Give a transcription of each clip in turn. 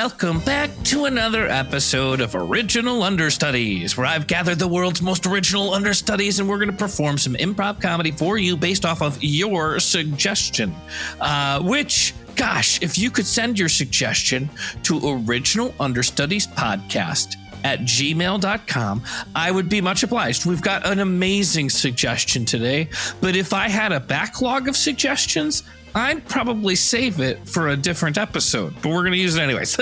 Welcome back to another episode of Original Understudies, where I've gathered the world's most original understudies and we're going to perform some improv comedy for you based off of your suggestion. Gosh, if you could send your suggestion to originalunderstudiespodcast@gmail.com, I would be much obliged. We've got an amazing suggestion today, but if I had a backlog of suggestions, I'd probably save it for a different episode, but we're going to use it anyways.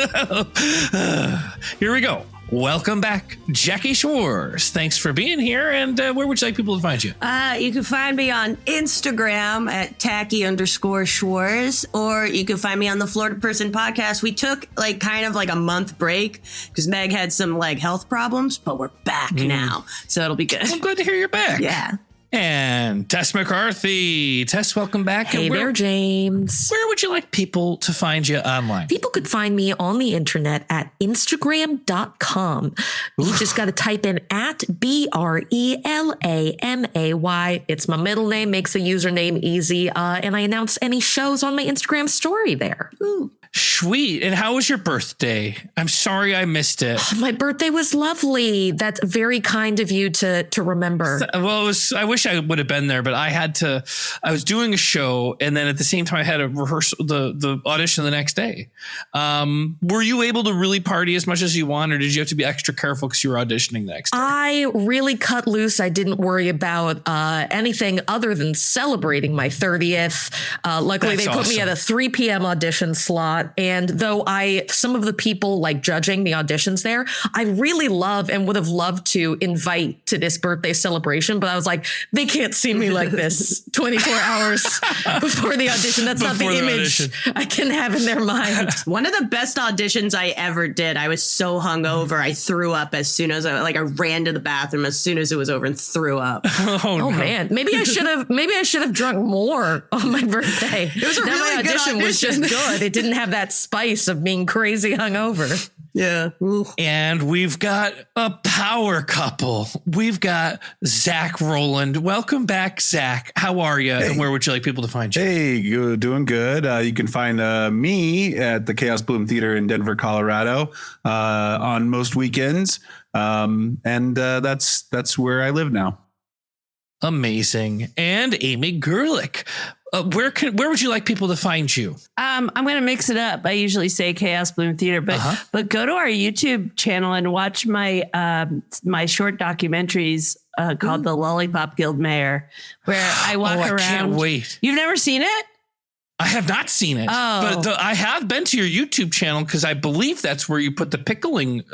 Here we go. Welcome back, Jackie Schwartz. Thanks for being here. And where would you like people to find you? You can find me on Instagram at tacky_Schwartz, or you can find me on the Florida Person podcast. We took kind of a month break because Meg had some health problems, but we're back now. So it'll be good. I'm glad to hear you're back. Yeah. And Tess McCarthy. Tess, welcome back. Hey there, James. Where would you like people to find you online? People could find me on the internet at Instagram.com. You just got to type in at BRELAMAY. It's my middle name, makes the username easy. And I announce any shows on my Instagram story there. Ooh. Sweet. And how was your birthday? I'm sorry I missed it. Oh, my birthday was lovely. That's very kind of you to remember. Well, I wish I would have been there, but I was doing a show, and then at the same time I had a rehearsal, the audition the next day. Were you able to really party as much as you want, or did you have to be extra careful because you were auditioning the next day? I really cut loose. I didn't worry about anything other than celebrating my 30th. Luckily, they put me at a 3 p.m. audition slot. And though some of the people judging the auditions there, I really love and would have loved to invite to this birthday celebration. But I was like, they can't see me like this 24 hours before the audition. That's not the image I can have in their mind. One of the best auditions I ever did. I was so hungover. I threw up as soon as I ran to the bathroom as soon as it was over and threw up. Oh no. Man. Maybe I should have drunk more on my birthday. It was a really my good audition was just good. It didn't have that spice of being crazy hungover. Yeah. Ooh. And we've got a power couple. We've got Zach Rowland. Welcome back, Zach. How are you? Hey. And where would you like people to find you? Hey, you're doing good. You can find me at the Chaos Bloom Theater in Denver, Colorado, on most weekends. And that's where I live now. Amazing. And Amy Gerlich. Where would you like people to find you? I'm going to mix it up. I usually say Chaos Bloom Theater, but go to our YouTube channel and watch my my short documentaries called The Lollipop Guild Mayor, where I walk around. I can't wait. You've never seen it? I have not seen it, but I have been to your YouTube channel because I believe that's where you put the pickling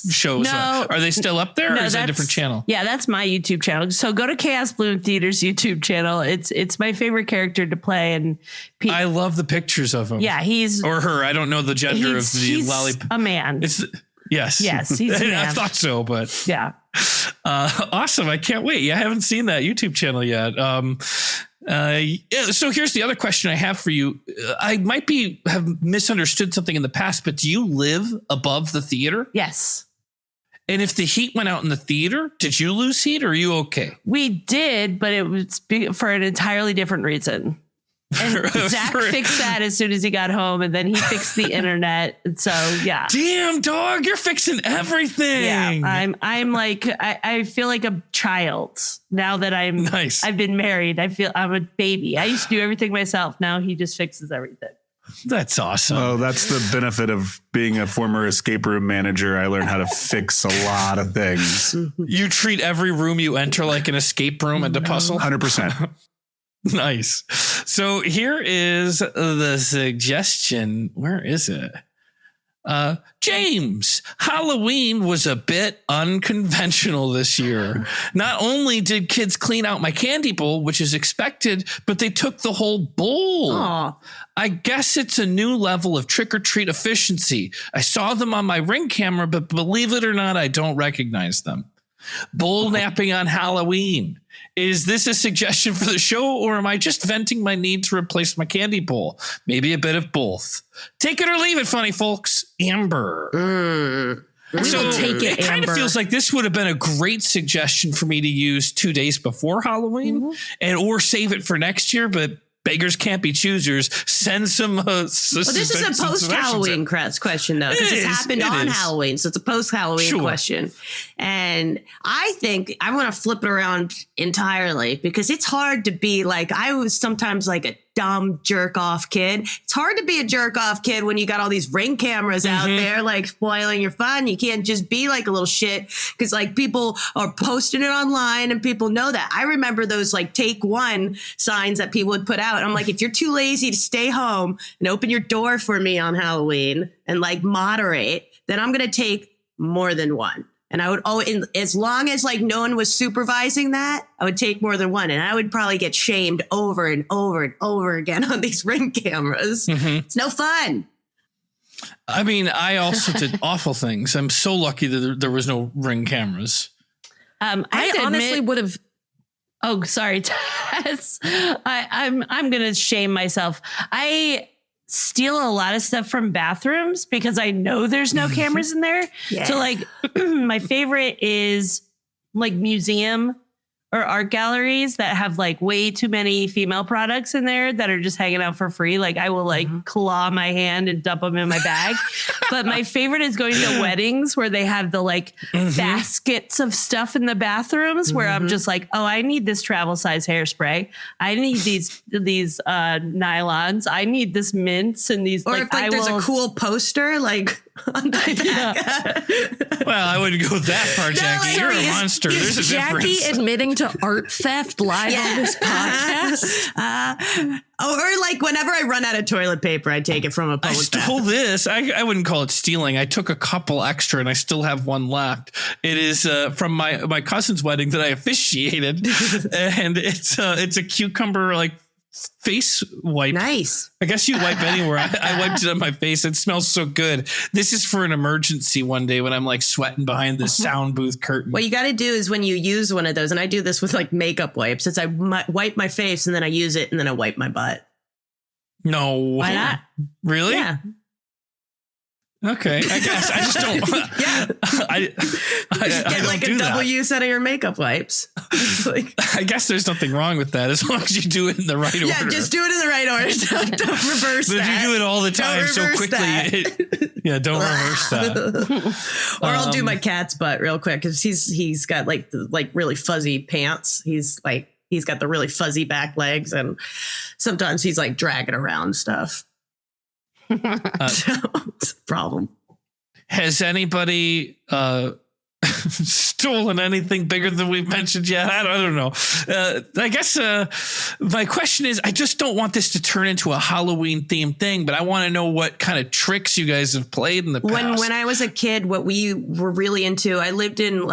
shows. No, are they still up there, or is that a different channel? Yeah, that's my YouTube channel. So go to Chaos Bloom Theater's YouTube channel. It's my favorite character to play, and I love the pictures of him. Yeah, he's or her. I don't know the gender of the lollipop. A man. Yes, he's a man. I thought so, but yeah, awesome. I can't wait. Yeah, I haven't seen that YouTube channel yet. So here's the other question I have for you. I might have misunderstood something in the past, but do you live above the theater? Yes. And if the heat went out in the theater, did you lose heat, or are you okay? We did, but it was for an entirely different reason. And Zach fixed that as soon as he got home, and then he fixed the internet. And so, yeah. Damn, dog, you're fixing everything. Yeah, I feel like a child now that I've been married. I feel I'm a baby. I used to do everything myself. Now he just fixes everything. That's awesome. Oh, that's the benefit of being a former escape room manager. I learned how to fix a lot of things. You treat every room you enter like an escape room and a puzzle? 100%. Nice. So here is the suggestion. Where is it? James, Halloween was a bit unconventional this year. Not only did kids clean out my candy bowl, which is expected, but they took the whole bowl. Aww. I guess it's a new level of trick-or-treat efficiency. I saw them on my Ring camera, but believe it or not, I don't recognize them. Bowl napping on Halloween. Is this a suggestion for the show, or am I just venting my need to replace my candy bowl? Maybe a bit of both. Take it or leave it, funny folks. Amber. So take it kind of feels like this would have been a great suggestion for me to use 2 days before Halloween, or save it for next year. But Beggars can't be choosers. Send some. Well, this is a post-Halloween question, though, because this happened on Halloween, so it's a post-Halloween question. And I think I want to flip it around entirely because it's hard to be like, I was sometimes like a dumb jerk off kid. It's hard to be a jerk off kid when you got all these Ring cameras out there like spoiling your fun. You can't just be like a little shit because like people are posting it online and people know that. I remember those like take one signs that people would put out. I'm like, if you're too lazy to stay home and open your door for me on Halloween and like moderate, then I'm going to take more than one. And I would, as long as like no one was supervising that, I would take more than one. And I would probably get shamed over and over and over again on these Ring cameras. It's no fun. I mean, I also did awful things. I'm so lucky that there was no Ring cameras. I honestly would have. Oh, sorry, Tess. I'm going to shame myself. I steal a lot of stuff from bathrooms because I know there's no cameras in there. Yeah. So like my favorite is like museum or art galleries that have like way too many female products in there that are just hanging out for free. Like I will like claw my hand and dump them in my bag. But my favorite is going to weddings where they have the like baskets of stuff in the bathrooms where I'm just like, oh, I need this travel size hairspray. I need these nylons. I need this mints and these. Or like, if there's a cool poster like on the back. Well, I wouldn't go that far, Jackie. You're a monster. There's a Jackie difference. Admitting to art theft live on this podcast? Or like whenever I run out of toilet paper, I take it from a public stole this. I wouldn't call it stealing. I took a couple extra and I still have one left. It is from my cousin's wedding that I officiated. And it's a cucumber like face wipe. Nice. I guess you wipe anywhere. I wiped it on my face. It smells so good. This is for an emergency one day when I'm like sweating behind the sound booth curtain. What you got to do is when you use one of those, and I do this with like makeup wipes, is I wipe my face and then I use it and then I wipe my butt. No. Why not? Really? Yeah. Okay, I guess I just don't. I get like a double use out of your makeup wipes. Like, I guess there's nothing wrong with that as long as you do it in the right order. Yeah, just do it in the right order. Don't reverse but that. If you do it all the time so quickly, don't reverse that. Or I'll do my cat's butt real quick because he's got like really fuzzy pants. He's got the really fuzzy back legs, and sometimes he's like dragging around stuff. It's a problem. Has anybody stolen anything bigger than we've mentioned yet? I don't know. I guess my question is, I just don't want this to turn into a Halloween themed thing, but I want to know what kind of tricks you guys have played in the past. When I was a kid, what we were really into, I lived in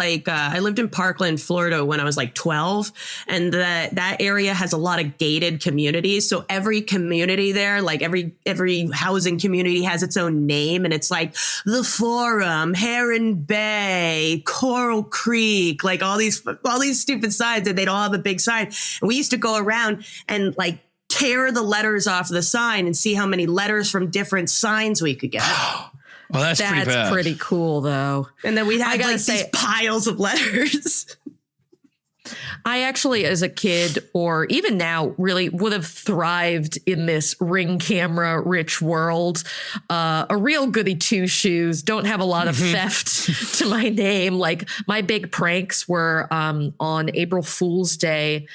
Parkland, Florida when I was like 12, and that area has a lot of gated communities. So every community there, like every housing community has its own name, and it's like the Forum, Heron Bay, Coral Creek, like all these stupid signs, and they'd all have a big sign. And we used to go around and like tear the letters off the sign and see how many letters from different signs we could get. Well, that's pretty bad. Pretty cool, though. And then we'd have these piles of letters. I actually, as a kid, or even now, really would have thrived in this Ring camera rich world. A real goody two shoes. Don't have a lot of theft to my name. Like my big pranks were on April Fool's Day.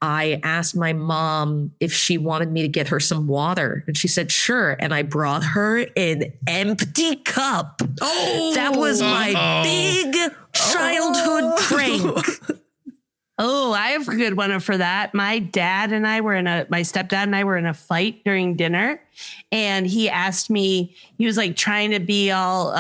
I asked my mom if she wanted me to get her some water, and she said, sure. And I brought her an empty cup. Oh, that was my big childhood prank. Oh, I have a good one for that. My stepdad and I were in a fight during dinner, and he asked me, he was like trying to be all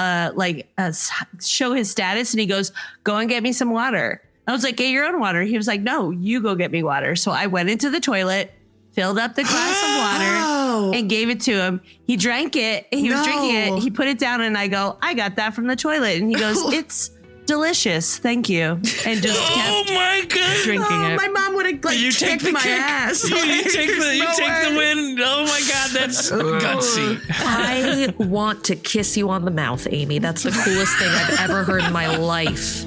show his status. And he goes, go and get me some water. I was like, get your own water. He was like, no, you go get me water. So I went into the toilet, filled up the glass of water and gave it to him. He drank it. He was drinking it. He put it down, and I go, I got that from the toilet. And he goes, it's delicious, thank you, and just kept drinking it. My mom would have kicked my ass. You take the win. Oh my God, that's gutsy. I want to kiss you on the mouth, Amy. That's the coolest thing I've ever heard in my life.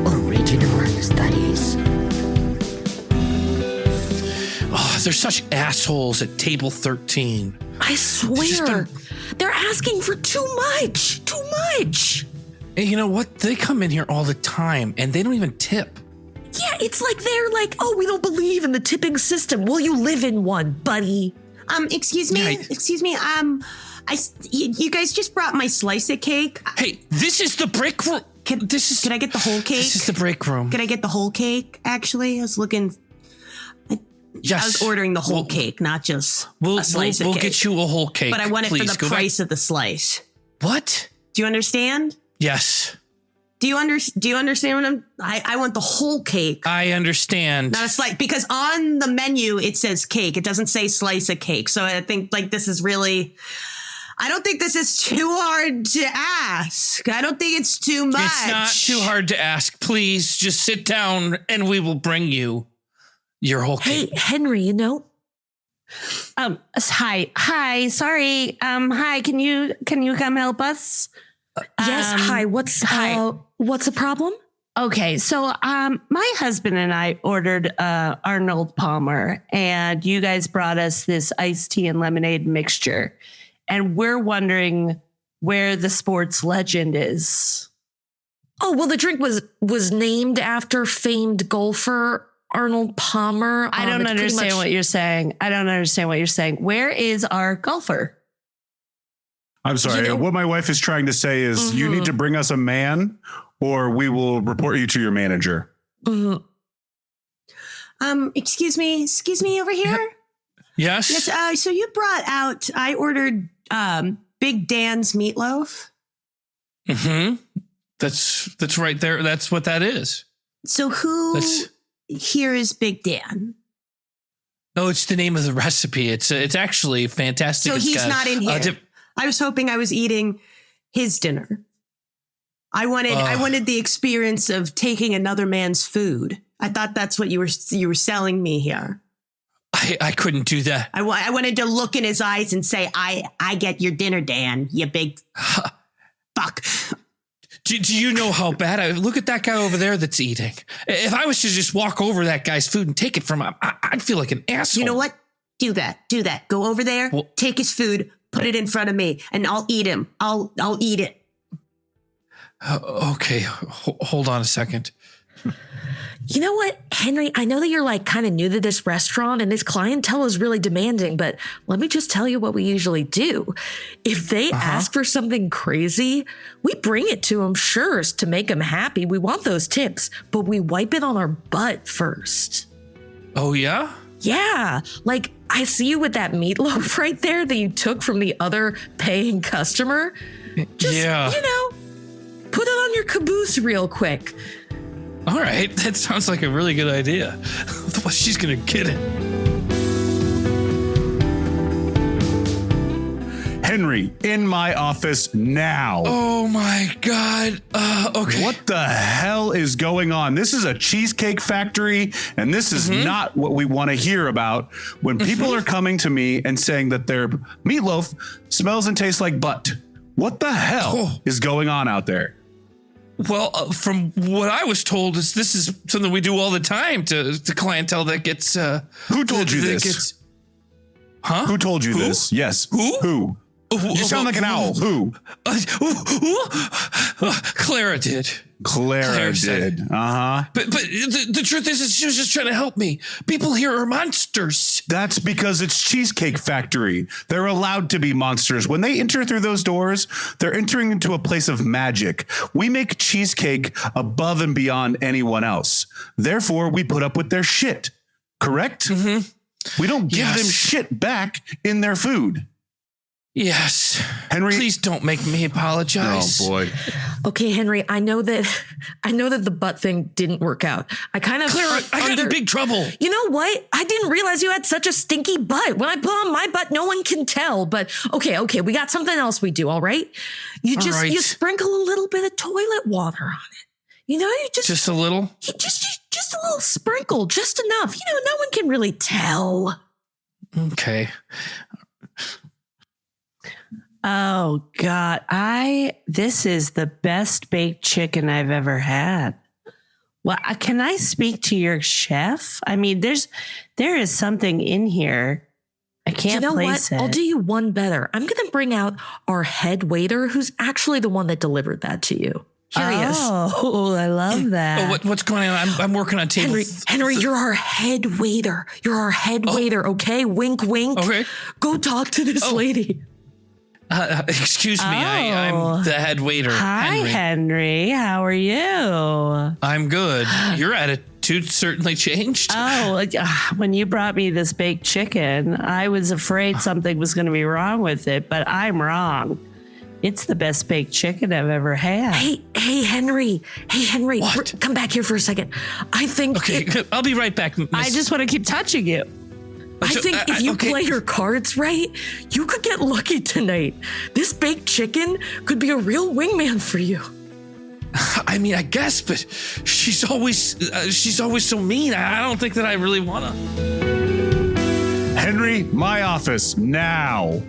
Original Understudies. they're such assholes at table 13. I swear, they're asking for too much. And you know what? They come in here all the time and they don't even tip. Yeah, it's like they're like, oh, we don't believe in the tipping system. Will you live in one, buddy? Excuse me. Yeah, Excuse me. You guys just brought my slice of cake. Hey, this is the break room. Can I get the whole cake? This is the break room. Can I get the whole cake? Actually, I was looking. Yes. I was ordering the whole cake, not just a slice of cake. We'll get you a whole cake. But I want it Please, for the price of the slice. What? Do you understand? Yes. Do you understand what I want the whole cake. I understand. Not a slice, because on the menu it says cake. It doesn't say slice of cake. So I think this is really, I don't think this is too hard to ask. I don't think it's too much. It's not too hard to ask. Please just sit down and we will bring you your whole cake. Hey, Henry, you know. Hi. Sorry. Hi. Can you come help us? Yes. Hi. What's the problem? Okay. So, my husband and I ordered Arnold Palmer, and you guys brought us this iced tea and lemonade mixture, and we're wondering where the sports legend is. Oh, well, the drink was named after famed golfer Arnold Palmer. I don't understand what you're saying. Where is our golfer? I'm sorry. What my wife is trying to say is you need to bring us a man or we will report you to your manager. Excuse me over here. Yes. Yes. So you brought out, I ordered Big Dan's meatloaf. Mm-hmm. That's right there. That's what that is. So who here is Big Dan? No, it's the name of the recipe. It's actually fantastic. So It's he's got, not in here. I was hoping I was eating his dinner. I wanted the experience of taking another man's food. I thought that's what you were selling me here. I couldn't do that. I wanted to look in his eyes and say, I get your dinner, Dan, you big fuck. Do you know how bad look at that guy over there that's eating? If I was to just walk over that guy's food and take it from him, I'd feel like an asshole. You know what? Do that. Go over there, take his food, put it in front of me, and I'll eat him. I'll eat it. Okay. Hold on a second. You know what, Henry? I know that you're like kind of new to this restaurant and this clientele is really demanding, but let me just tell you what we usually do. If they ask for something crazy, we bring it to them, sure, to make them happy. We want those tips, but we wipe it on our butt first. Oh, yeah? Yeah. Like, I see you with that meatloaf right there that you took from the other paying customer. Just, put it on your caboose real quick. All right. That sounds like a really good idea. She's going to get it. Henry, in my office now. Oh my God. Okay. What the hell is going on? This is a cheesecake factory, and this is not what we want to hear about when people are coming to me and saying that their meatloaf smells and tastes like butt. What the hell is going on out there? Well, from what I was told, this is something we do all the time to clientele that gets. Who told you this? Who told you this? Yes. Who? You sound like an owl. Who? Clara did. Clara did. But the truth is, she was just trying to help me. People here are monsters. That's because it's Cheesecake Factory. They're allowed to be monsters. When they enter through those doors, they're entering into a place of magic. We make cheesecake above and beyond anyone else. Therefore, we put up with their shit. Correct? We don't give them shit back in their food. Yes. Henry, please don't make me apologize. Oh boy. Okay, Henry, I know that the butt thing didn't work out. I got in big trouble. You know what? I didn't realize you had such a stinky butt. When I put on my butt, no one can tell. But okay, we got something else we do, all right? You sprinkle a little bit of toilet water on it. You just a little? Just a little sprinkle, just enough. No one can really tell. Okay. Oh God, this is the best baked chicken I've ever had. Well, can I speak to your chef? I mean, there is something in here. I can't place it. I'll do you one better. I'm going to bring out our head waiter, who's actually the one that delivered that to you. Here he is. Oh, I love that. Oh, what's going on? I'm working on table. Henry, you're our head waiter. You're our head waiter, okay? Wink, wink. Okay. Go talk to this lady. Excuse me, I'm the head waiter. Hi, Henry. How are you? I'm good. Your attitude certainly changed. Oh, when you brought me this baked chicken, I was afraid something was going to be wrong with it, but I'm wrong. It's the best baked chicken I've ever had. Hey, Henry. What? Come back here for a second. I think. Okay, I'll be right back. I just want to keep touching you. I think if you play your cards right, you could get lucky tonight. This baked chicken could be a real wingman for you. I mean, I guess, but she's always so mean. I don't think that I really want to. Henry, my office now.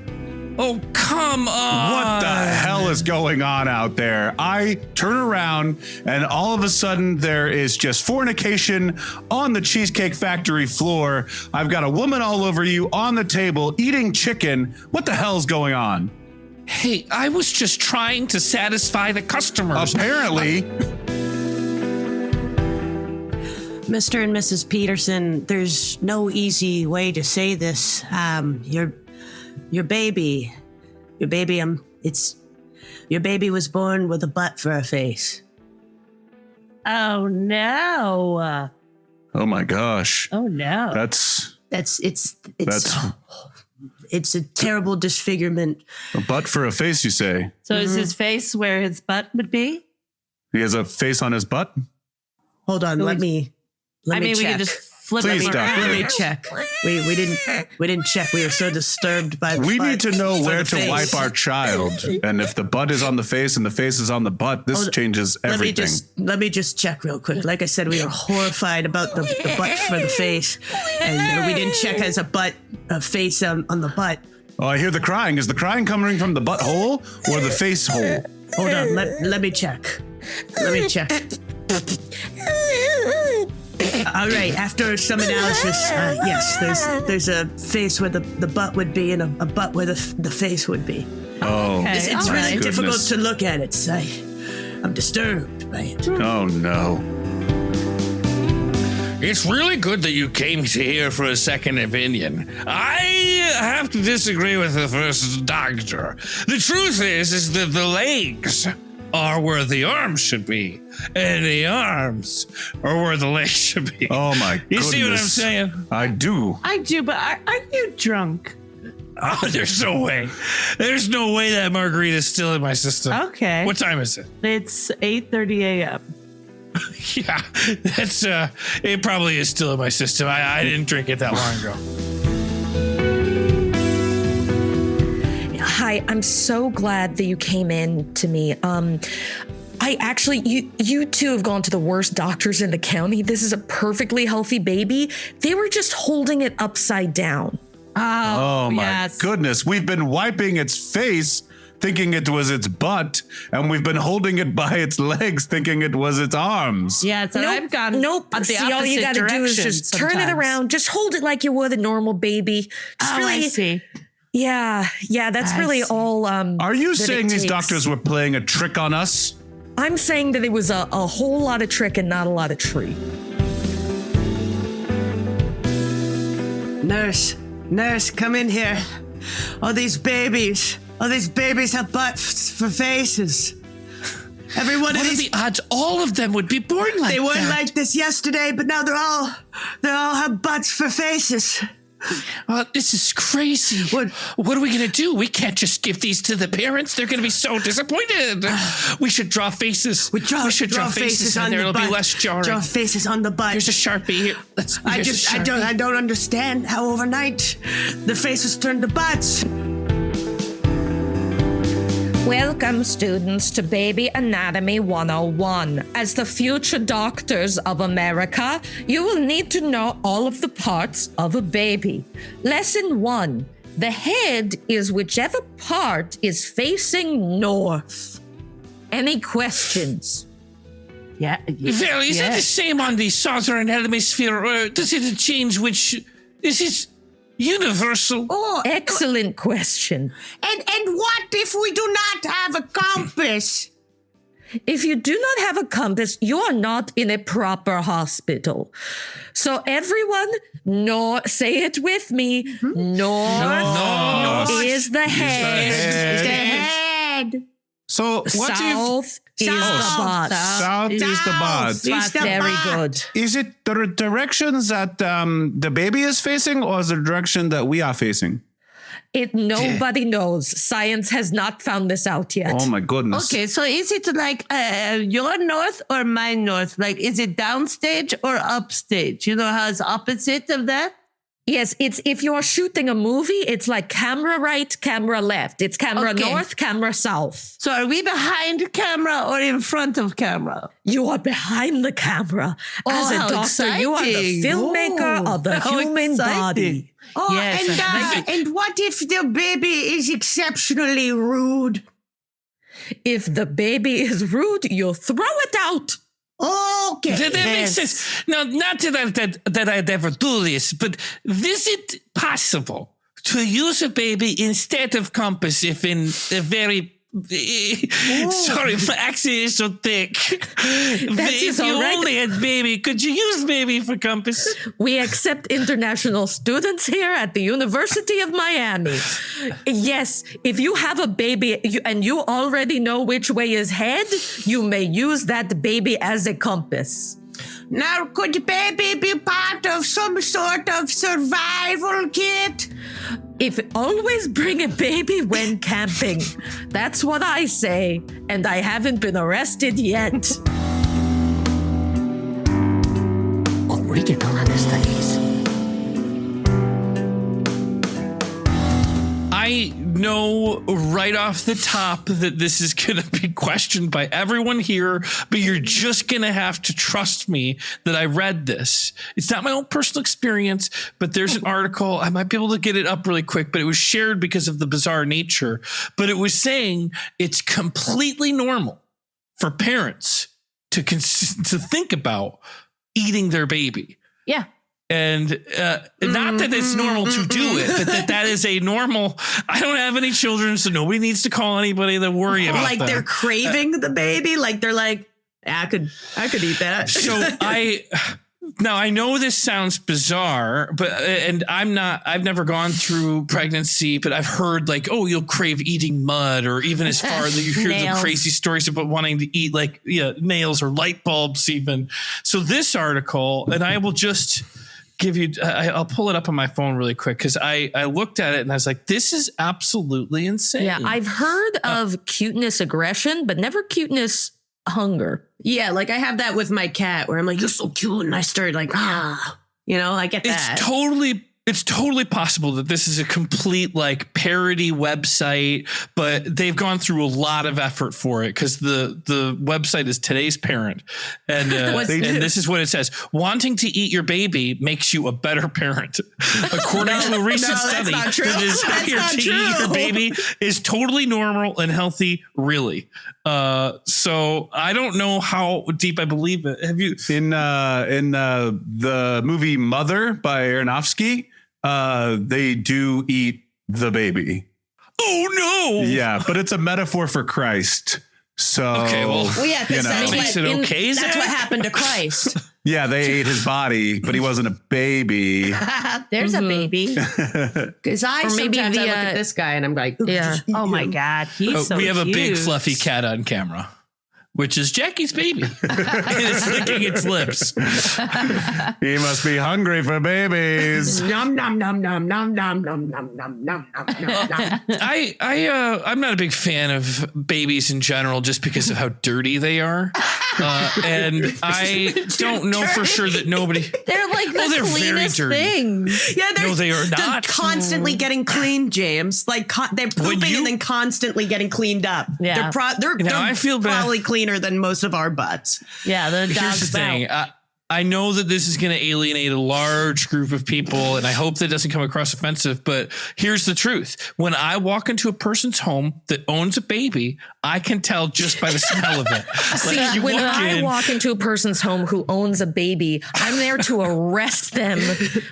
Oh, come on. What the hell is going on out there? I turn around and all of a sudden there is just fornication on the Cheesecake Factory floor. I've got a woman all over you on the table eating chicken. What the hell's going on? Hey, I was just trying to satisfy the customers. Apparently. Mr. and Mrs. Peterson, there's no easy way to say this. Your baby was born with a butt for a face. Oh, no. Oh my gosh. Oh, no. It's a terrible disfigurement. A butt for a face, you say? So is his face where his butt would be? He has a face on his butt? Hold on, let me check. We could just flip Please, it Doctor. around. Let me check. We didn't check. We were so disturbed by. We butt need to know for where the to face. wipe our child. And if the butt is on the face and the face is on the butt, this changes everything. Let me just check real quick. Like I said, we were horrified about the butt for the face, and we didn't check as a face on the butt. Oh, I hear the crying. Is the crying coming from the butthole or the face hole? Hold on. Let me check. All right. After some analysis, yes, there's a face where the butt would be and a butt where the face would be. Oh, Okay. It's all really right. difficult to look at it. I'm disturbed by it. Oh no. It's really good that you came here for a second opinion. I have to disagree with the first doctor. The truth is that the legs are where the arms should be, and the arms are where the legs should be. Oh my You goodness. see what I'm saying? I do. I do, but aren't you drunk? Oh, there's no way. There's no way that margarita is still in my system. Okay. What time is it? It's 8:30 a.m. Yeah, that's it probably is still in my system. I didn't drink it that long ago. Hi, I'm so glad that you came in to me. I actually, you two have gone to the worst doctors in the county. This is a perfectly healthy baby. They were just holding it upside down. Oh my yes. goodness. We've been wiping its face thinking it was its butt, and we've been holding it by its legs thinking it was its arms. Yeah, so I've gone Nope. the See, all you opposite got to do is direction just turn it sometimes. around. Just hold it like you would a normal baby. Just Oh, really, I see. Yeah, that's I really see. all. Are you that it saying these takes. doctors were playing a trick on us? I'm saying that it was a whole lot of trick and not a lot of tree. Nurse, come in here. All these babies have butts for faces. Every one of What are these. the odds all of them would be born like They weren't that? like this yesterday, but now they all have butts for faces. This is crazy. What are we going to do? We can't just give these to the parents. They're going to be so disappointed. We should draw faces. We should draw faces on and there the will butt. be less jarring. Draw faces on the butt. Here's a Sharpie. Here. I don't understand how overnight the faces turned to butts. Welcome, students, to Baby Anatomy 101. As the future doctors of America, you will need to know all of the parts of a baby. Lesson 1. The head is whichever part is facing north. Any questions? Yeah. Well, is it the same on the southern hemisphere, or does it change which? Is it universal? Oh, Excellent question. and what if we do not have a compass? If you do not have a compass, you are not in a proper hospital. So everyone, say it with me. North is the head. The head. So what South is the butt. South is the bod. Is the Very butt. good. Is it the directions that the baby is facing, or is the direction that we are facing? Nobody knows. Science has not found this out yet. Oh my goodness. Okay, so is it like your north or my north? Like, is it downstage or upstage? You know how it's opposite of that? Yes, it's if you're shooting a movie, it's like camera right, camera left. It's camera Okay. north, camera south. So are we behind camera or in front of camera? You are behind the camera. As a how doctor, you are the exciting. filmmaker of the How human exciting. body. Oh, Yes, and what if the baby is exceptionally rude? If the baby is rude, you throw it out. Okay. That makes sense. Now, not that I'd ever do this, but is it possible to use a baby instead of compass if in a very sorry, my accent is so thick. If you all right. only had baby, could you use baby for compass? We accept international students here at the University of Miami. Yes, if you have a baby and you already know which way is head, you may use that baby as a compass. Now, could baby be part of some sort of survival kit? If always bring a baby when camping. That's what I say, and I haven't been arrested yet. Original Understudies. I know right off the top that this is going to be questioned by everyone here, but you're just going to have to trust me that I read this. It's not my own personal experience, but there's an article. I might be able to get it up really quick, but it was shared because of the bizarre nature. But it was saying it's completely normal for parents to think about eating their baby. Yeah. And not that it's normal to do it, but that is a normal. I don't have any children, so nobody needs to call anybody to worry about Like that. they're craving the baby? Like they're like, I could eat that. So now I know this sounds bizarre, but I've never gone through pregnancy, but I've heard like, oh, you'll crave eating mud, or even as far as you hear the Nails. crazy stories about wanting to eat like nails or light bulbs even. So this article, and I will just give you, I'll pull it up on my phone really quick because I looked at it and I was like, this is absolutely insane. Yeah, I've heard of cuteness aggression, but never cuteness hunger. Yeah, like I have that with my cat where I'm like, you're so cute. And I started like, I get that. It's totally possible that this is a complete like parody website, but they've gone through a lot of effort for it because the website is Today's Parent, and this is what it says: wanting to eat your baby makes you a better parent. According to a recent study, not true. the That's desire not to eat your true. baby is totally normal and healthy. Really, so I don't know how deep I believe it. Have you? In the movie Mother by Aronofsky, they do eat the baby. Oh no! Yeah, but it's a metaphor for Christ. So Okay, well, yeah, because That makes it okay. that's Zach? what happened to Christ. yeah, they ate his body, but he wasn't a baby. There's a baby. Because Or maybe sometimes I look the, at this guy and I'm like, Yeah. Oh my God. He's so we have a big cute. fluffy cat on camera, which is Jackie's baby. It's licking its lips. He must be hungry for babies. nom nom nom nom nom nom nom nom nom nom nom nom. I'm not a big fan of babies in general, just because of how dirty they are, and I don't know for sure that nobody. They're like the they're very cleanest dirty. things. Yeah, No, they are they're not. constantly getting cleaned, James. Like they're pooping and then constantly getting cleaned up. Yeah. They're I feel bad. probably cleaner than most of our butts. Yeah, the Here's dog's the thing. I know that this is going to alienate a large group of people, and I hope that doesn't come across offensive, but here's the truth. When I walk into a person's home that owns a baby, I can tell just by the smell of it. See, when I walk into a person's home who owns a baby, I'm there to arrest them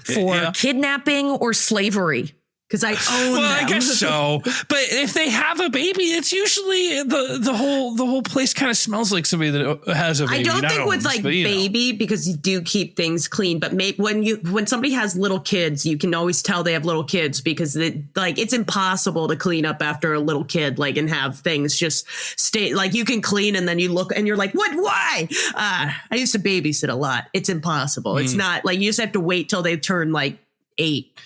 for kidnapping or slavery. Because I own them. I guess so. But if they have a baby, it's usually the whole place kind of smells like somebody that has a baby. I don't think with baby, because you do keep things clean. But when somebody has little kids, you can always tell they have little kids because it's impossible to clean up after a little kid, and have things just stay. You can clean and then you look and you're like, what? Why? I used to babysit a lot. It's impossible. It's not you just have to wait till they turn 8.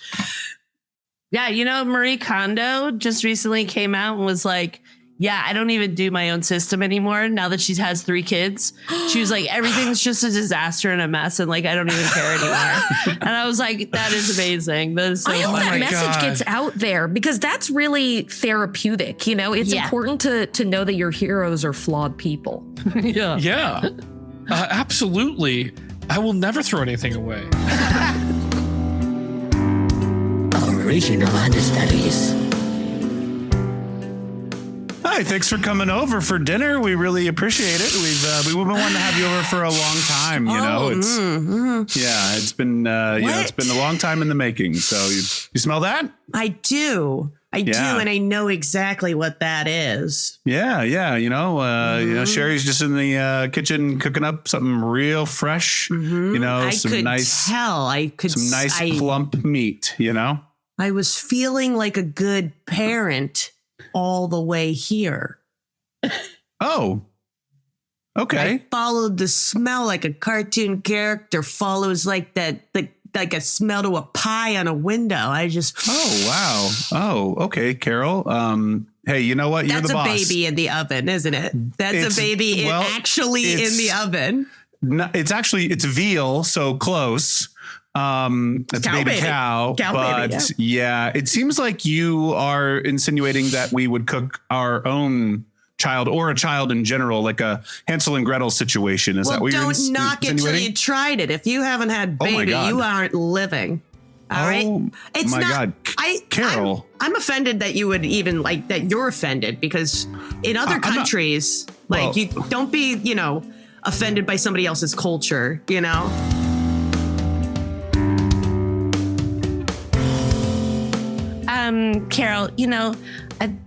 Yeah, Marie Kondo just recently came out and was like, yeah, I don't even do my own system anymore now that she has 3 kids. She was like, everything's just a disaster and a mess, and I don't even care anymore. And I was like, that is amazing. That is so I hope that message gets out there, because that's really therapeutic. It's important to know that your heroes are flawed people. Yeah, absolutely. I will never throw anything away. Original Understudies. Hi, thanks for coming over for dinner. We really appreciate it. We've been wanting to have you over for a long time. It's been it's been a long time in the making. So you smell that? I do. I do, and I know exactly what that is. Yeah. Sherry's just in the kitchen cooking up something real fresh. Some nice plump meat. I was feeling like a good parent all the way here. Oh, okay. I followed the smell like a cartoon character follows like a smell to a pie on a window. Oh, wow. Oh, okay, Carol. Hey, you know what? You're the boss. That's a baby in the oven, isn't it? That's a baby in the oven. No, it's veal, so close. It's a baby cow, but it seems like you are insinuating that we would cook our own child or a child in general, like a Hansel and Gretel situation. Is that what you're insinuating? Don't knock it till you tried it. If you haven't had baby, you aren't living. All right. It's my not, God. Carol. I'm offended that you would even that you're offended, because in other countries, you don't be, offended by somebody else's culture, Carol,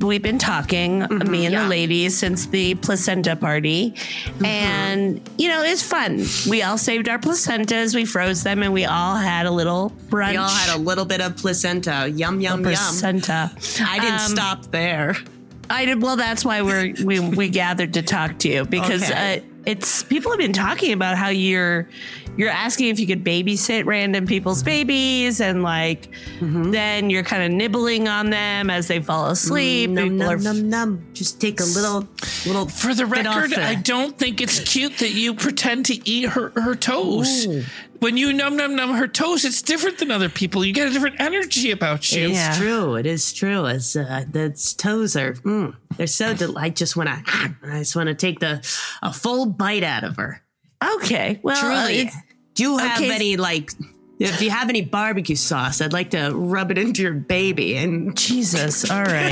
we've been talking, me and the ladies, since the placenta party. And, it's fun. We all saved our placentas. We froze them, and we all had a little brunch. We all had a little bit of placenta. Yum, yum, placenta. I didn't stop there. I did. Well, that's why we gathered to talk to you, because it's people have been talking about how you're asking if you could babysit random people's babies, and then you're kind of nibbling on them as they fall asleep. Num. Just take a little. For the record, I don't think it's cute that you pretend to eat her toes. Ooh. When you num her toes, it's different than other people. You get a different energy about you. It's true. It is true. As the toes are, they're so. I just want to take a full bite out of her. Okay. Well, truly. Do you have any if you have any barbecue sauce, I'd like to rub it into your baby. And Jesus, all right.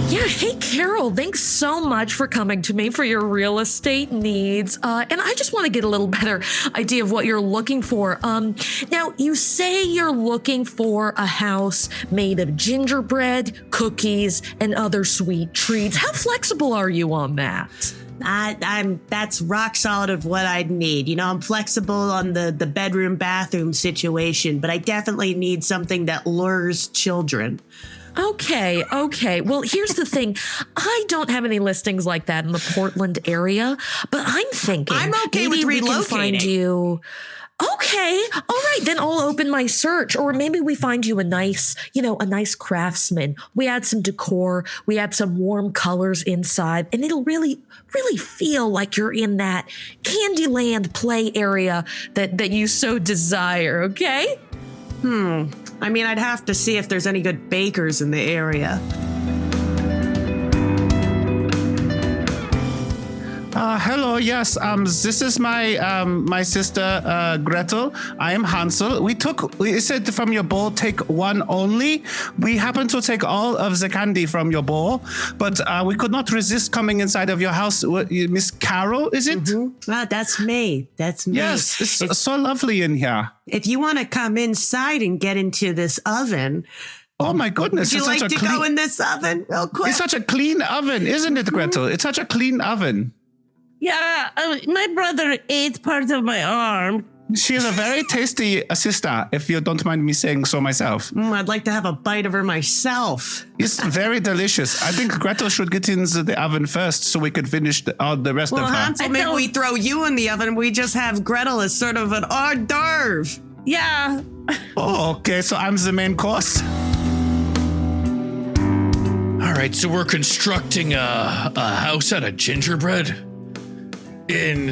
Yeah, hey, Carol, thanks so much for coming to me for your real estate needs. And I just want to get a little better idea of what you're looking for. Now, you say you're looking for a house made of gingerbread, cookies, and other sweet treats. How flexible are you on that? That's rock solid of what I'd need. I'm flexible on the bedroom bathroom situation, but I definitely need something that lures children. Okay. Well, here's the thing. I don't have any listings like that in the Portland area, but I'm thinking I'm okay with relocating. We can find you. Okay. All right. Then I'll open my search, or maybe we find you a nice craftsman. We add some decor. We add some warm colors inside, and it'll really, really feel like you're in that Candyland play area that you so desire. Okay. I mean, I'd have to see if there's any good bakers in the area. Hello. Yes. This is my sister Gretel. I am Hansel. We said from your bowl take one only. We happened to take all of the candy from your bowl, but we could not resist coming inside of your house. Miss Carol, is it? Wow, that's me. That's me. Yes. It's so lovely in here. If you want to come inside and get into this oven, Oh my goodness! would you like to go in this oven real quick? It's such a clean oven, isn't it, Gretel? It's such a clean oven. Yeah, my brother ate part of my arm. She is a very tasty sister, if you don't mind me saying so myself. I'd like to have a bite of her myself. It's very delicious. I think Gretel should get into the oven first so we could finish the rest of her. Hansel, maybe we throw you in the oven. We just have Gretel as sort of an hors d'oeuvre. Yeah. Oh, okay. So I'm the main course. All right, so we're constructing a house out of gingerbread in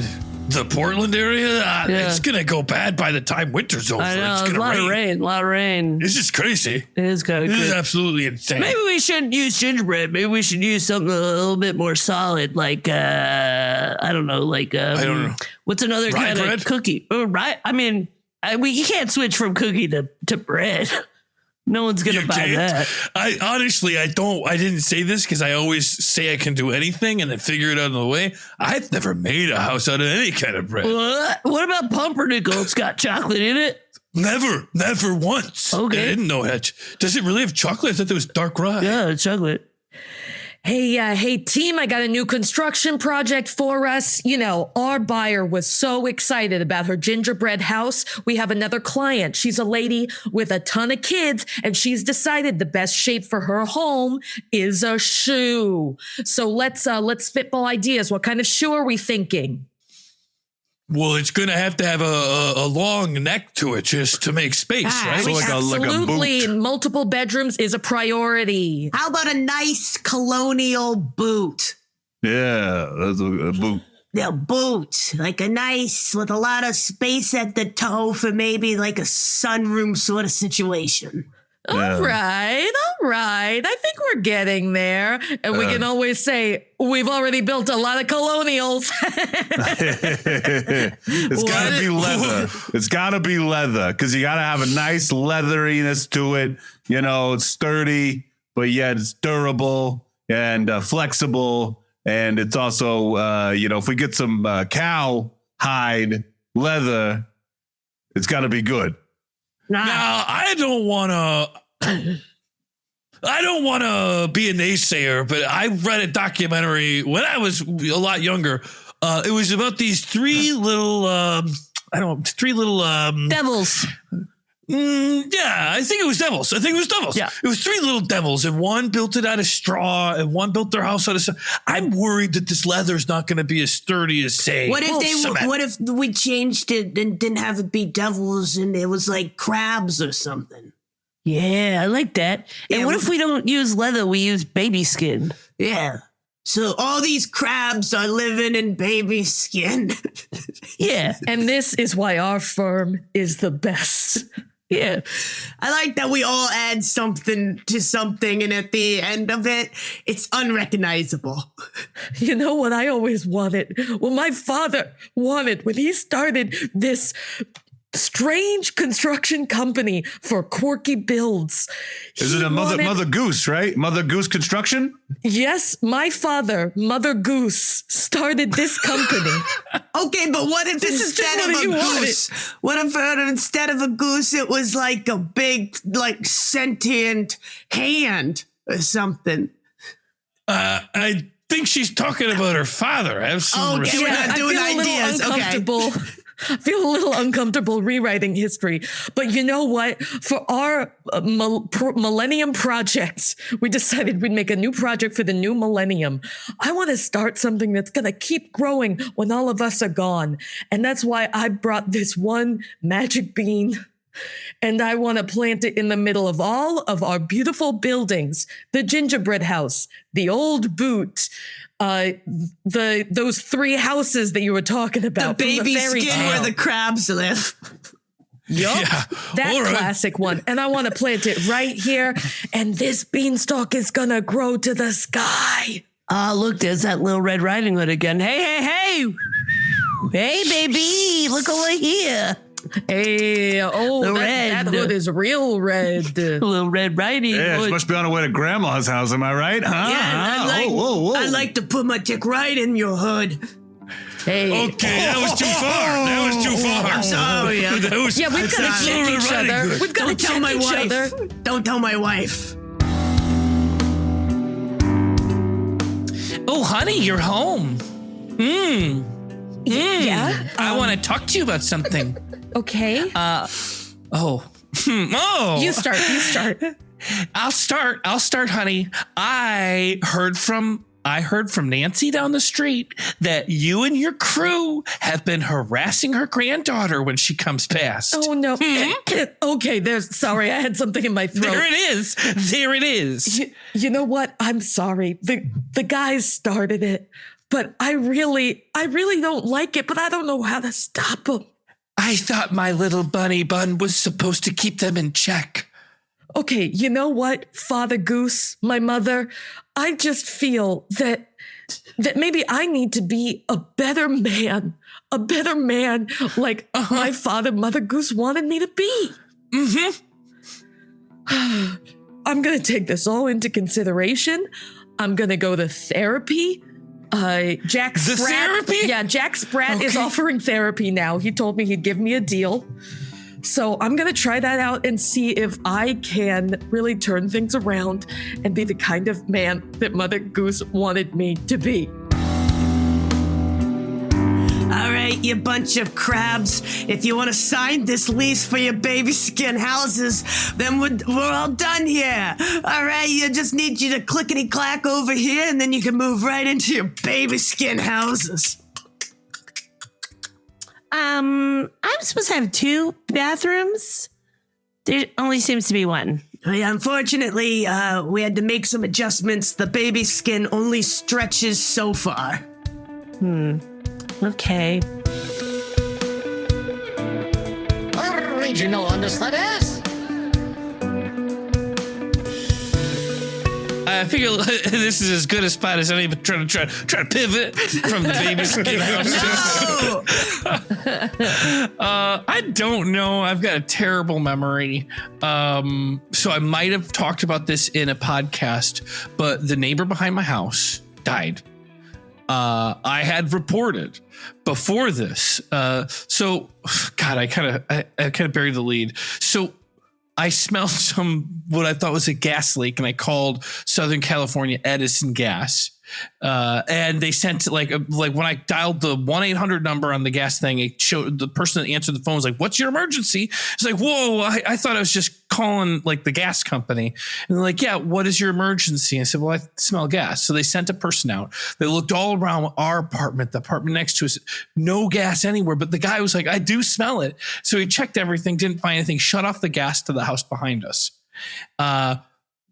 the Portland area. It's gonna go bad by the time winter's over. I know, it's a gonna lot of rain. This is crazy. It is kind of This crazy. is absolutely insane. Maybe we shouldn't use gingerbread. Maybe we should use something a little bit more solid, like I don't know, like I don't know. What's another Rye kind bread? of cookie? Right? I mean, you can't switch from cookie to bread. No one's gonna buy that. I honestly, I didn't say this because I always say I can do anything and then figure it out on the way. I've never made a house out of any kind of bread. What about pumpernickel? It's got chocolate in it. Never once. Okay. I didn't know that. Does it really have chocolate? I thought there was dark rye. Yeah, it's chocolate. Hey team, I got a new construction project for us. You know, our buyer was so excited about her gingerbread house. We have another client. She's a lady with a ton of kids, and she's decided the best shape for her home is a shoe. So let's spitball ideas. What kind of shoe are we thinking? Well, it's going to have a long neck to it just to make space, right? So like a Absolutely, boot. multiple bedrooms is a priority. How about a nice colonial boot? Yeah, that's a boot. The boot, like a nice, with a lot of space at the toe for maybe like a sunroom sort of situation. All right. I think we're getting there. And we can always say, we've already built a lot of colonials. It's gotta be leather. It's gotta be leather because you gotta have a nice leatheriness to it. You know, it's sturdy, but yet it's durable and flexible. And it's also, if we get some cow hide leather, it's gotta be good. Now, I don't want to be a naysayer, but I read a documentary when I was a lot younger. It was about these three little, Devils. Yeah, I think it was devils. Yeah. It was three little devils, and one built it out of straw, and one built their house out of. I'm worried that this leather's not going to be as sturdy as say. What if we changed it and didn't have it be devils and it was like crabs or something? Yeah, I like that. And Yeah, what if we don't use leather? We use baby skin. Yeah. So all these crabs are living in baby skin. Yeah. And this is why our firm is the best. Yeah. I like that we all add something to something, and at the end of it, it's unrecognizable. You know what I always wanted? Well, my father wanted when he started this strange construction company for quirky builds. Is it a Mother Goose, right? Mother Goose Construction? Yes, my father, Mother Goose, started this company. Okay, but what if This is just instead of what a you wanted. goose, what if instead of a goose, it was like a big, like sentient hand or something? I think she's talking about her father. I have some Okay, we're respect. not doing I feel ideas. a little Okay. uncomfortable. I feel a little uncomfortable rewriting history. But you know what? For our millennium projects, we decided we'd make a new project for the new millennium. I want to start something that's going to keep growing when all of us are gone. And that's why I brought this one magic bean. And I want to plant it in the middle of all of our beautiful buildings. The gingerbread house, the old boot, those three houses that you were talking The about. from baby fairy skin tale. where the crabs live. Yup. Yeah. That All right. classic one. And I want to plant it right here. And this beanstalk is going to grow to the sky. Ah, look, there's that little Red Riding Hood again. Hey, Hey, baby, look over here. Hey, The that red. hood is real red. A little Red Riding Yeah, Hood. she must be on her way to grandma's house. Am I right? Huh? I'd like to put my dick right in your hood. Hey. Okay, that was too far. That was too far. I'm sorry. That was, Yeah, we've got to check each other. We've got to Don't tell check my each wife. other. Don't tell my wife. Oh, honey, you're home. Yeah. I want to talk to you about something. Okay. Oh. You start. I'll start, honey. I heard from Nancy down the street that you and your crew have been harassing her granddaughter when she comes past. Oh no. Okay, sorry, I had something in my throat. There it is. You know what? I'm sorry. The guys started it, but I really don't like it, but I don't know how to stop them. I thought my little bunny bun was supposed to keep them in check. Okay, you know what, Father Goose, my mother, I just feel that maybe I need to be a better man like my father, Mother Goose wanted me to be. I'm going to take this all into consideration. I'm going to go to therapy. Jack The Spratt, therapy? Yeah, Jack Spratt is Okay. offering therapy now. He told me he'd give me a deal. So I'm going to try that out and see if I can really turn things around and be the kind of man that Mother Goose wanted me to be. All right, you bunch of crabs. If you want to sign this lease for your baby skin houses, then we're all done here. All right, you just need you to clickety clack over here, and then you can move right into your baby skin houses. I'm supposed to have 2 bathrooms. There only seems to be one. Yeah, unfortunately, we had to make some adjustments. The baby skin only stretches so far. Okay. Original Understudies. I figure this is as good a spot as any, but try to pivot from the baby skin house. I don't know. I've got a terrible memory. So I might have talked about this in a podcast, but the neighbor behind my house died. I had reported before this. So God, I kind of buried the lead. So I smelled what I thought was a gas leak, and I called Southern California Edison Gas. And they sent like when I dialed the 1-800 number on the gas thing, it showed the person that answered the phone was like, "What's your emergency?" It's like, "Whoa, I thought I was just calling like the gas company." And they're like, "Yeah, what is your emergency?" I said, "Well, I smell gas." So they sent a person out. They looked all around our apartment, the apartment next to us, no gas anywhere. But the guy was like, "I do smell it." So he checked everything, didn't find anything, shut off the gas to the house behind us.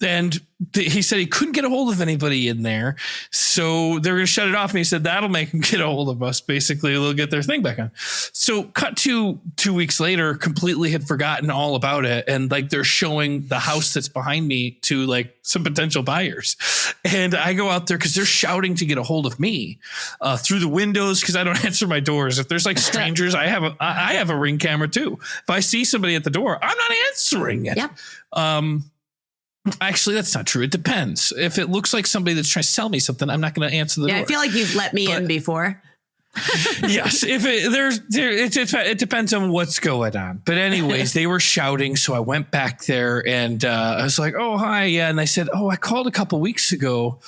And he said he couldn't get a hold of anybody in there. So they were going to shut it off. And he said, that'll make them get a hold of us. Basically, they'll get their thing back on. So cut to 2 weeks later, completely had forgotten all about it. And like they're showing the house that's behind me to like some potential buyers. And I go out there because they're shouting to get a hold of me through the windows because I don't answer my doors. If there's like strangers, I have a Ring camera too. If I see somebody at the door, I'm not answering it. Yep. Actually, that's not true. It depends. If it looks like somebody that's trying to sell me something, I'm not going to answer the door. I feel like you've let me in before. Yes, if it depends on what's going on. But anyways, they were shouting, so I went back there and I was like, "Oh, hi, yeah." And I said, "Oh, I called a couple weeks ago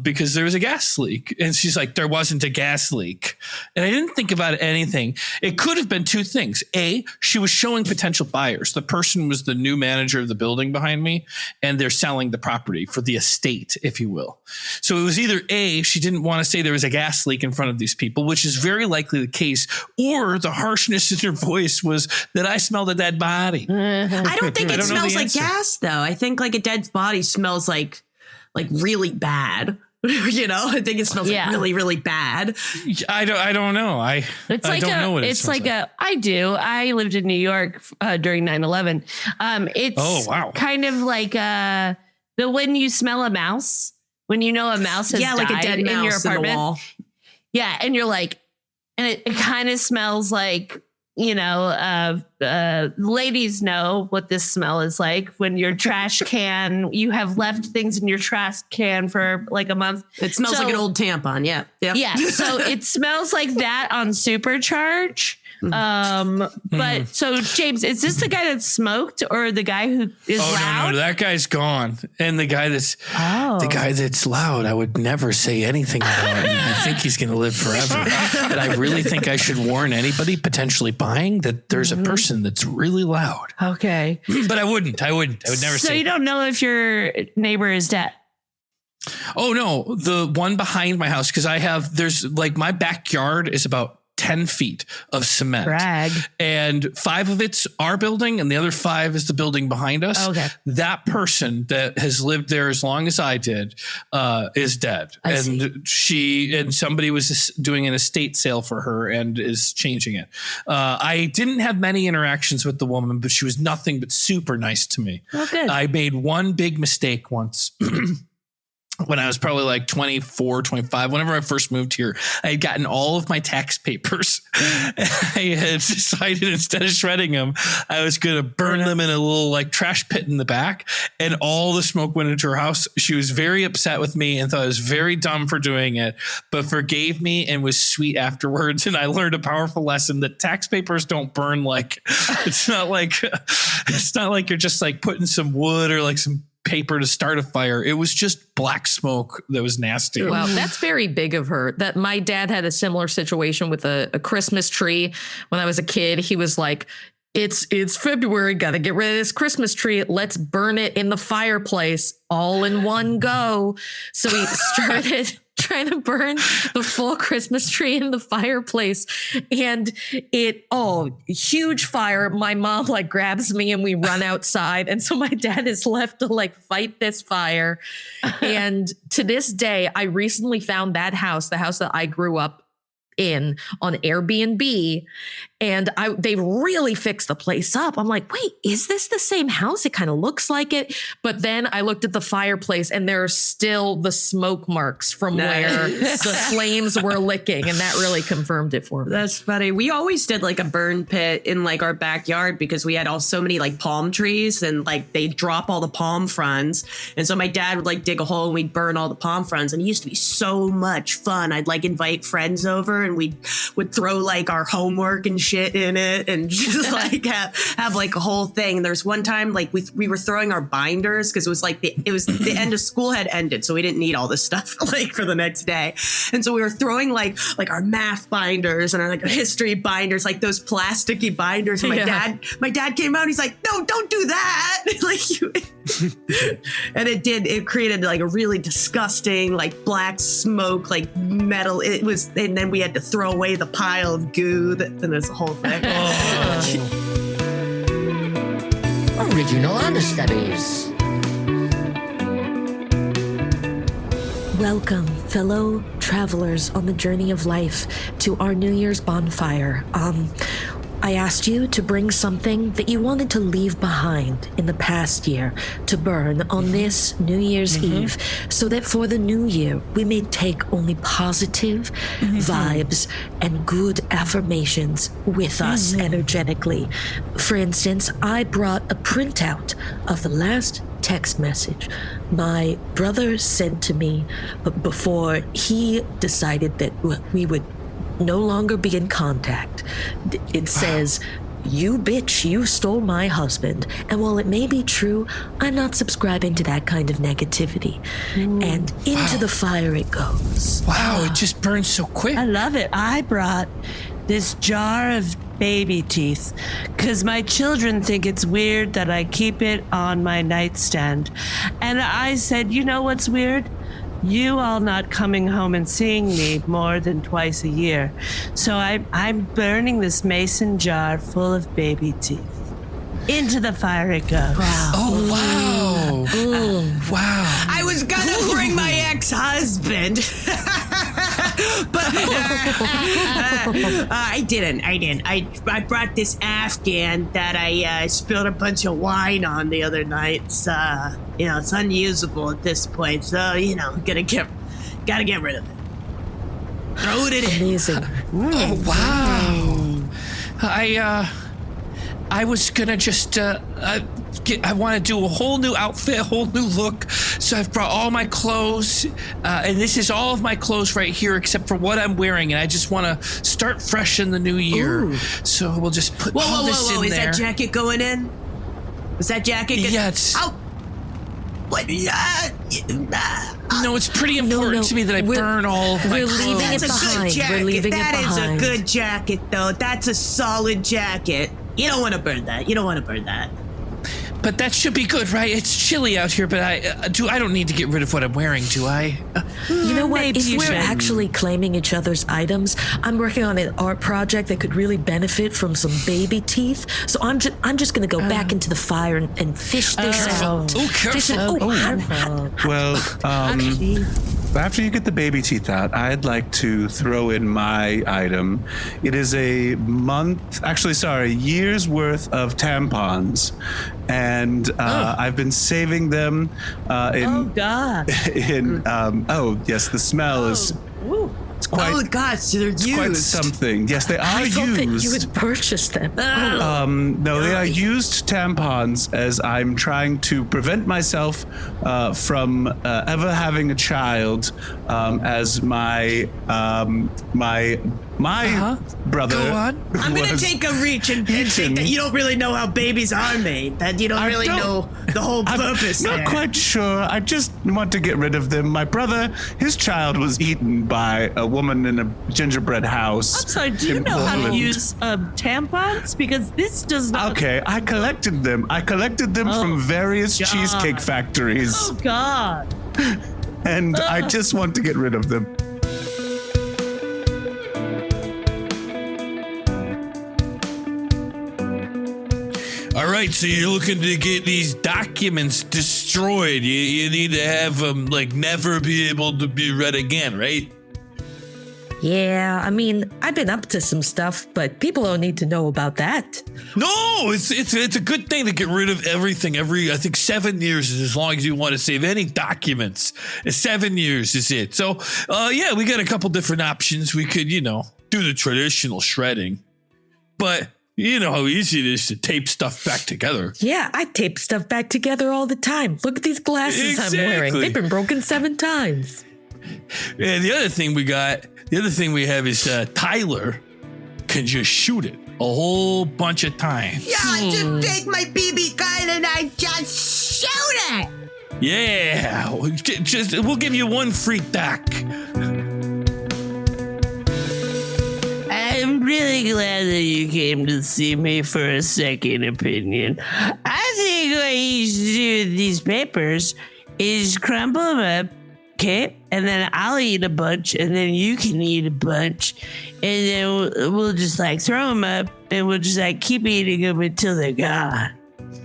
because there was a gas leak." And she's like, "There wasn't a gas leak." And I didn't think about anything. It could have been two things. A, she was showing potential buyers. The person was the new manager of the building behind me, and they're selling the property for the estate, if you will. So it was either A, she didn't want to say there was a gas leak in front of these people, which is very likely the case, or the harshness in her voice was that I smelled a dead body. I don't think I it don't know smells the like answer. gas, though. I think like a dead body smells like really bad. You know, I think it smells like really, really bad. I don't know. I don't know what it's smells like a. I do. I lived in New York during 9/11. It's Oh, wow. kind of like the when you smell a mouse, when you know a mouse has Yeah, like a died dead in your mouse in the apartment. wall. Yeah. And you're like, and it kind of smells like, ladies know what this smell is like when your trash can, you have left things in your trash can for like a month. It smells like an old tampon. Yeah. Yep. Yeah. So it smells like that on supercharge. But so James, is this the guy that smoked or the guy who is loud? No, that guy's gone. And the guy that's loud, I would never say anything about him. I think he's going to live forever. But I really think I should warn anybody potentially buying that there's a person that's really loud. Okay. But I would never say. So you don't know if your neighbor is dead? Oh no, the one behind my house, because there's like my backyard is about 10 feet of cement. Brag. And 5 of it's our building and the other 5 is the building behind us. Okay. That person that has lived there as long as I did is dead. And somebody was doing an estate sale for her and is changing it. I didn't have many interactions with the woman, but she was nothing but super nice to me. Oh, good. I made one big mistake once. When I was probably like 24, 25, whenever I first moved here, I had gotten all of my tax papers. I had decided instead of shredding them, I was going to burn them in a little like trash pit in the back, and all the smoke went into her house. She was very upset with me and thought I was very dumb for doing it, but forgave me and was sweet afterwards. And I learned a powerful lesson that tax papers don't burn. Like it's not like you're just like putting some wood or like some paper to start a fire. It was just black smoke that was nasty. Wow, that's very big of her. That my dad had a similar situation with a Christmas tree when I was a kid. He was like, it's February, gotta get rid of this Christmas tree. Let's burn it in the fireplace all in one go. So we started trying to burn the full Christmas tree in the fireplace, and huge fire. My mom like grabs me and we run outside. And so my dad is left to like fight this fire. And to this day, I recently found that house, the house that I grew up in, on Airbnb, and they really fixed the place up. I'm like, wait, is this the same house? It kind of looks like it. But then I looked at the fireplace and there are still the smoke marks from where the flames were licking. And that really confirmed it for me. That's funny. We always did like a burn pit in like our backyard because we had so many like palm trees, and like they drop all the palm fronds. And so my dad would like dig a hole and we'd burn all the palm fronds. And it used to be so much fun. I'd like invite friends over and we would throw like our homework and shit in it and just like have like a whole thing. There's one time like we were throwing our binders because it was the end of school had ended, so we didn't need all this stuff like for the next day. And so we were throwing like our math binders and our like history binders, like those plasticky binders. And my dad came out and he's like, no, don't do that. And it created like a really disgusting like black smoke, like metal. It was, and then we had to throw away the pile of goo and this whole thing. Original Understudies. Welcome, fellow travelers on the journey of life, to our New Year's bonfire. I asked you to bring something that you wanted to leave behind in the past year to burn on this New Year's Eve, so that for the new year, we may take only positive vibes and good affirmations with us energetically. For instance, I brought a printout of the last text message my brother sent to me before he decided that we would no longer be in contact. It says, "You bitch, you stole my husband." And while it may be true, I'm not subscribing to that kind of negativity. And into the fire it goes. Wow, it just burns so quick. I love it. I brought this jar of baby teeth because my children think it's weird that I keep it on my nightstand. And I said, you know what's weird? You all not coming home and seeing me more than twice a year. So I'm burning this mason jar full of baby teeth. Into the fire it goes. Wow. Oh, wow. Wow. I was gonna bring my ex-husband. But I didn't. I brought this Afghan that I spilled a bunch of wine on the other night. It's unusable at this point. So, gotta get rid of it. Throw it in. Amazing. Oh, wow. I was gonna just I want to do a whole new outfit, a whole new look. So I've brought all my clothes, and this is all of my clothes right here, except for what I'm wearing. And I just want to start fresh in the new year. Ooh. So we'll just put all this in Is there. that jacket going in? Was that jacket? Yeah, it's. Oh. What? No, it's pretty important to me that I burn all of my we're clothes. leaving it That's a behind. good jacket. We're leaving it That is behind. a good jacket, though. That's a solid jacket. You don't want to burn that. But that should be good, right? It's chilly out here, but I don't need to get rid of what I'm wearing, do I? You know what? Maybe If you we're should. actually claiming each other's items, I'm working on an art project that could really benefit from some baby teeth. So I'm just going to go back into the fire and fish this out. Oh, careful. Well, after you get the baby teeth out, I'd like to throw in my item. It is a year's worth of tampons. And I've been saving them Oh God. Yes, the smell is... It's quite, Oh gosh, so they're used. quite something. Yes, they are I thought that used. you had purchased them. No, they are used tampons as I'm trying to prevent myself from ever having a child, as my brother. Go on. I'm gonna was take a reach and eaten. think that you don't really know how babies are made. That you don't really know the whole purpose. I'm not there. quite sure. I just want to get rid of them. My brother, his child was eaten by a woman in a gingerbread house. I'm sorry, do you in know how to Portland. use tampons? Because this does not. Okay, I collected them. From various God. cheesecake factories, Oh God. and I just want to get rid of them. All right, so you're looking to get these documents destroyed. You need to have them, never be able to be read again, right? Yeah, I mean, I've been up to some stuff, but people don't need to know about that. No, it's a good thing to get rid of everything. I think 7 years is as long as you want to save any documents. 7 years is it. So, yeah, we got a couple different options. We could, do the traditional shredding, but you know how easy it is to tape stuff back together. Yeah, I tape stuff back together all the time. Look at these glasses I'm wearing. Exactly. They've been broken 7 times. And the other thing we have is Tyler can just shoot it a whole bunch of times. Yeah, I just take my BB gun and I just shoot it. Yeah, we'll give you one free doc. I'm really glad that you came to see me for a second opinion. I think what you should do with these papers is crumble them up, okay? And then I'll eat a bunch, and then you can eat a bunch, and then we'll just throw them up, and we'll just keep eating them until they're gone.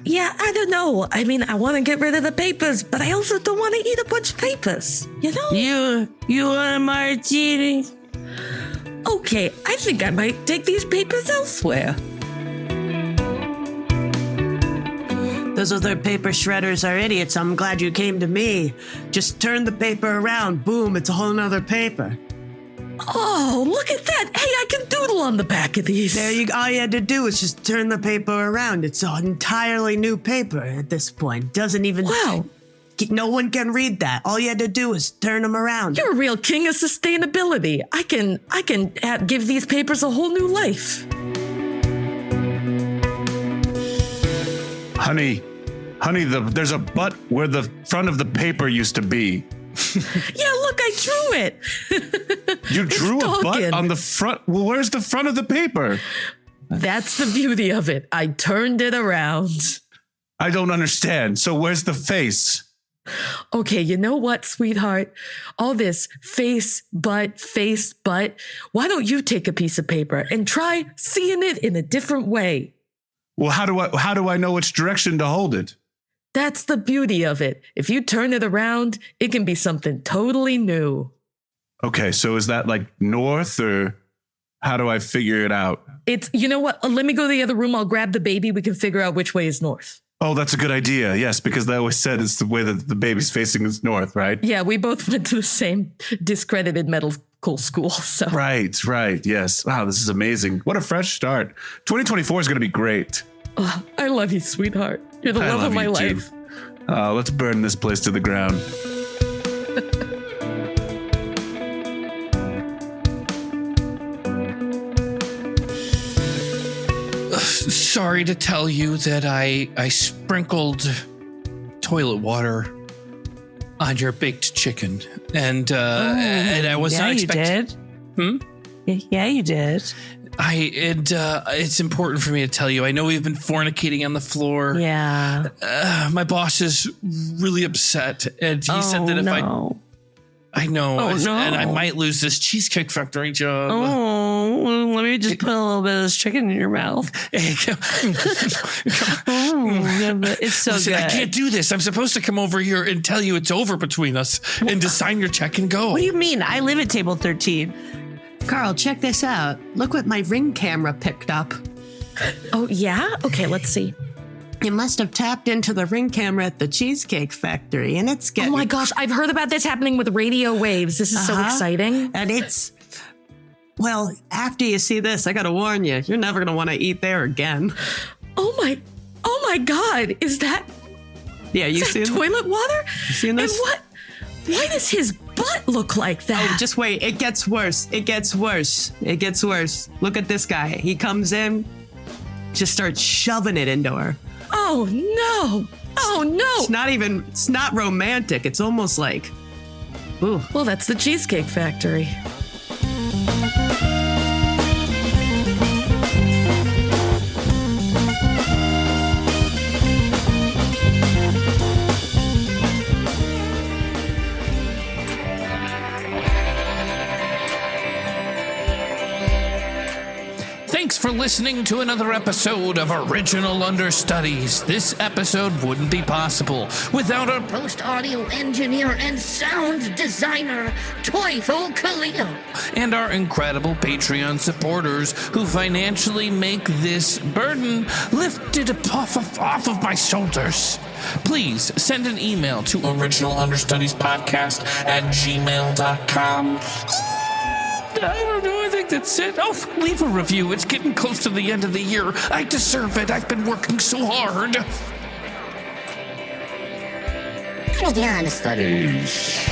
Yeah, I don't know. I mean, I want to get rid of the papers, but I also don't want to eat a bunch of papers. You know? You want a martini? Okay, I think I might take these papers elsewhere. Those other paper shredders are idiots. I'm glad you came to me. Just turn the paper around. Boom, it's a whole nother paper. Oh, look at that. Hey, I can doodle on the back of these. There you go. All you had to do was just turn the paper around. It's an entirely new paper at this point. Doesn't even... Wow. No one can read that. All you had to do was turn them around. You're a real king of sustainability. I can give these papers a whole new life. Honey, there's a butt where the front of the paper used to be. Yeah, look, I drew it. You drew a butt talking. on the front. Well, where's the front of the paper? That's the beauty of it. I turned it around. I don't understand. So where's the face? Okay, you know what, sweetheart? All this face, butt. Why don't you take a piece of paper and try seeing it in a different way? Well, how do I know which direction to hold it? That's the beauty of it. If you turn it around, it can be something totally new. Okay, so is that north, or how do I figure it out? You know what? Let me go to the other room. I'll grab the baby. We can figure out which way is north. Oh, that's a good idea. Yes, because they always said it's the way that the baby's facing is north, right? Yeah, we both went to the same discredited school. So Right. Yes. Wow, this is amazing. What a fresh start. 2024 is going to be great. I love you, sweetheart. You're the I love of my you too. life. Let's burn this place to the ground. Sorry to tell you that I sprinkled toilet water on your baked chicken, and I was not expecting. Yeah, you did. It's important for me to tell you. I know we've been fornicating on the floor. Yeah. My boss is really upset, and he said that if I know, and I might lose this Cheesecake Factory job. Oh, let me just put a little bit of this chicken in your mouth. It's so Listen, good. I can't do this. I'm supposed to come over here and tell you it's over between us and to sign your check and go. What do you mean? I live at table 13. Carl, check this out. Look what my Ring camera picked up. Oh, yeah? Okay, let's see. You must have tapped into the Ring camera at the Cheesecake Factory, and it's getting... Oh my gosh, I've heard about this happening with radio waves. This is so exciting. And it's... Well, after you see this, I gotta warn you, you're never gonna want to eat there again. Oh my God, is that Yeah, you see toilet water? You seen this? And why does his butt look like that? Oh, just wait. It gets worse. It gets worse. It gets worse. Look at this guy. He comes in, just starts shoving it into her. Oh no. Oh no. It's not romantic. It's almost like, ooh. Well, that's the Cheesecake Factory. Thanks for listening to another episode of Original Understudies. This episode wouldn't be possible without our Post-audio engineer and sound designer, Toivo Kallio. and our incredible Patreon supporters who financially make this burden lifted off of my shoulders. Please send an email to originalunderstudiespodcast@gmail.com. I don't know. I think that's it. Oh, leave a review. It's getting close to the end of the year. I deserve it. I've been working so hard. Understudies.